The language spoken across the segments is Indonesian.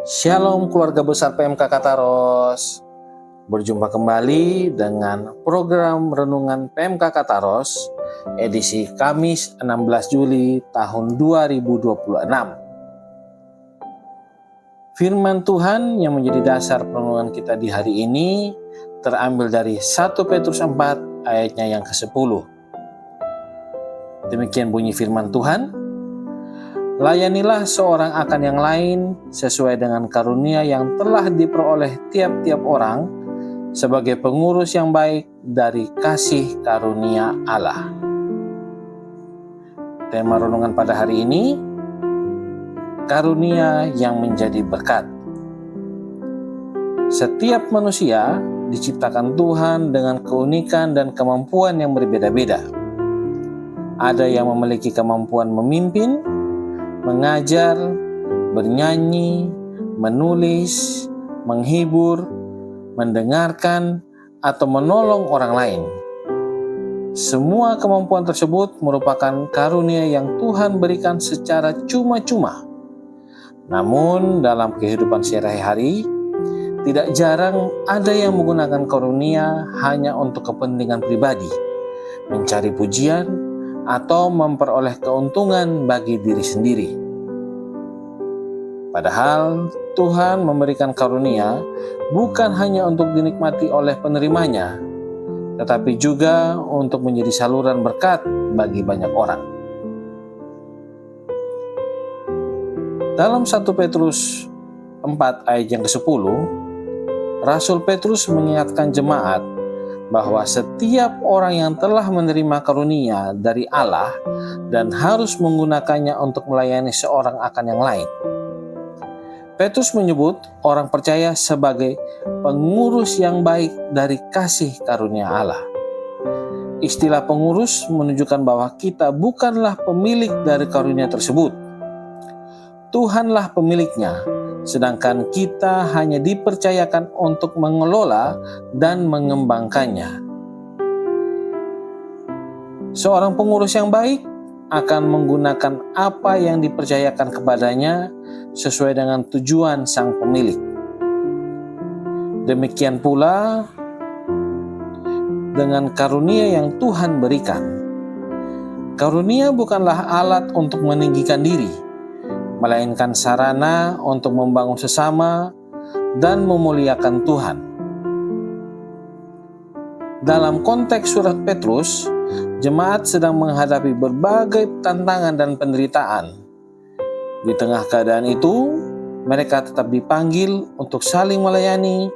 Shalom keluarga besar PMK Kataros. Berjumpa kembali dengan program Renungan PMK Kataros edisi Kamis 16 Juli tahun 2026. Firman Tuhan yang menjadi dasar renungan kita di hari ini terambil dari 1 Petrus 4 ayatnya yang ke-10. Demikian bunyi firman Tuhan. Layanilah seorang akan yang lain sesuai dengan karunia yang telah diperoleh tiap-tiap orang sebagai pengurus yang baik dari kasih karunia Allah. Tema renungan pada hari ini, karunia yang menjadi berkat. Setiap manusia diciptakan Tuhan dengan keunikan dan kemampuan yang berbeda-beda. Ada yang memiliki kemampuan memimpin, mengajar, bernyanyi, menulis, menghibur, mendengarkan, atau menolong orang lain. Semua kemampuan tersebut merupakan karunia yang Tuhan berikan secara cuma-cuma. Namun dalam kehidupan sehari-hari, tidak jarang ada yang menggunakan karunia hanya untuk kepentingan pribadi, mencari pujian, atau memperoleh keuntungan bagi diri sendiri. Padahal Tuhan memberikan karunia bukan hanya untuk dinikmati oleh penerimanya, tetapi juga untuk menjadi saluran berkat bagi banyak orang. Dalam 1 Petrus 4 ayat yang ke-10, Rasul Petrus mengingatkan jemaat bahwa setiap orang yang telah menerima karunia dari Allah dan harus menggunakannya untuk melayani seorang akan yang lain. Petrus menyebut orang percaya sebagai pengurus yang baik dari kasih karunia Allah. Istilah pengurus menunjukkan bahwa kita bukanlah pemilik dari karunia tersebut. Tuhanlah pemiliknya, sedangkan kita hanya dipercayakan untuk mengelola dan mengembangkannya. Seorang pengurus yang baik akan menggunakan apa yang dipercayakan kepadanya sesuai dengan tujuan sang pemilik. Demikian pula dengan karunia yang Tuhan berikan. Karunia bukanlah alat untuk meninggikan diri, melainkan sarana untuk membangun sesama dan memuliakan Tuhan. Dalam konteks surat Petrus, jemaat sedang menghadapi berbagai tantangan dan penderitaan. Di tengah keadaan itu, mereka tetap dipanggil untuk saling melayani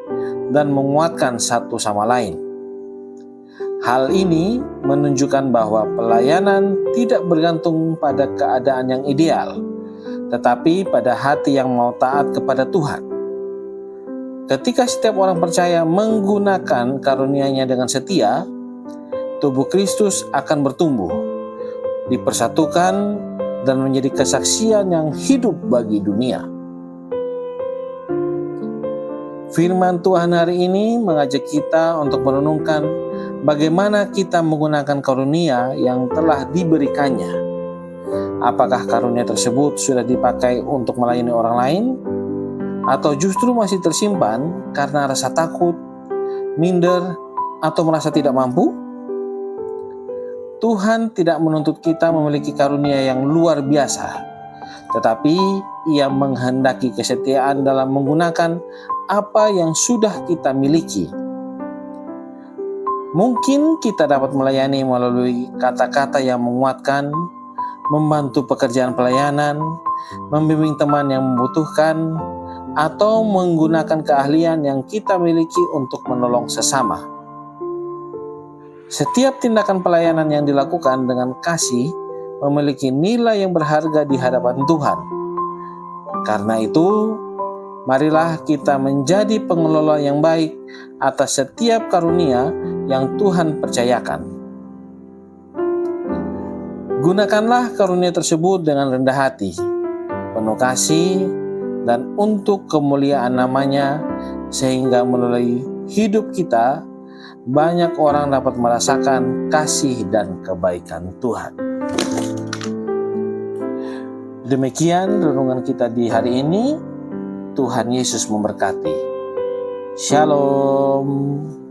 dan menguatkan satu sama lain. Hal ini menunjukkan bahwa pelayanan tidak bergantung pada keadaan yang ideal, tetapi pada hati yang mau taat kepada Tuhan. Ketika setiap orang percaya menggunakan karunia-Nya dengan setia, tubuh Kristus akan bertumbuh, dipersatukan, dan menjadi kesaksian yang hidup bagi dunia. Firman Tuhan hari ini mengajak kita untuk merenungkan bagaimana kita menggunakan karunia yang telah diberikannya. Apakah karunia tersebut sudah dipakai untuk melayani orang lain, atau justru masih tersimpan karena rasa takut, minder, atau merasa tidak mampu? Tuhan tidak menuntut kita memiliki karunia yang luar biasa, tetapi Ia menghendaki kesetiaan dalam menggunakan apa yang sudah kita miliki. Mungkin kita dapat melayani melalui kata-kata yang menguatkan, membantu pekerjaan pelayanan, membimbing teman yang membutuhkan, atau menggunakan keahlian yang kita miliki untuk menolong sesama. Setiap tindakan pelayanan yang dilakukan dengan kasih memiliki nilai yang berharga di hadapan Tuhan. Karena itu, marilah kita menjadi pengelola yang baik atas setiap karunia yang Tuhan percayakan. Gunakanlah karunia tersebut dengan rendah hati, penuh kasih, dan untuk kemuliaan nama-Nya, sehingga melalui hidup kita, banyak orang dapat merasakan kasih dan kebaikan Tuhan. Demikian renungan kita di hari ini. Tuhan Yesus memberkati. Shalom.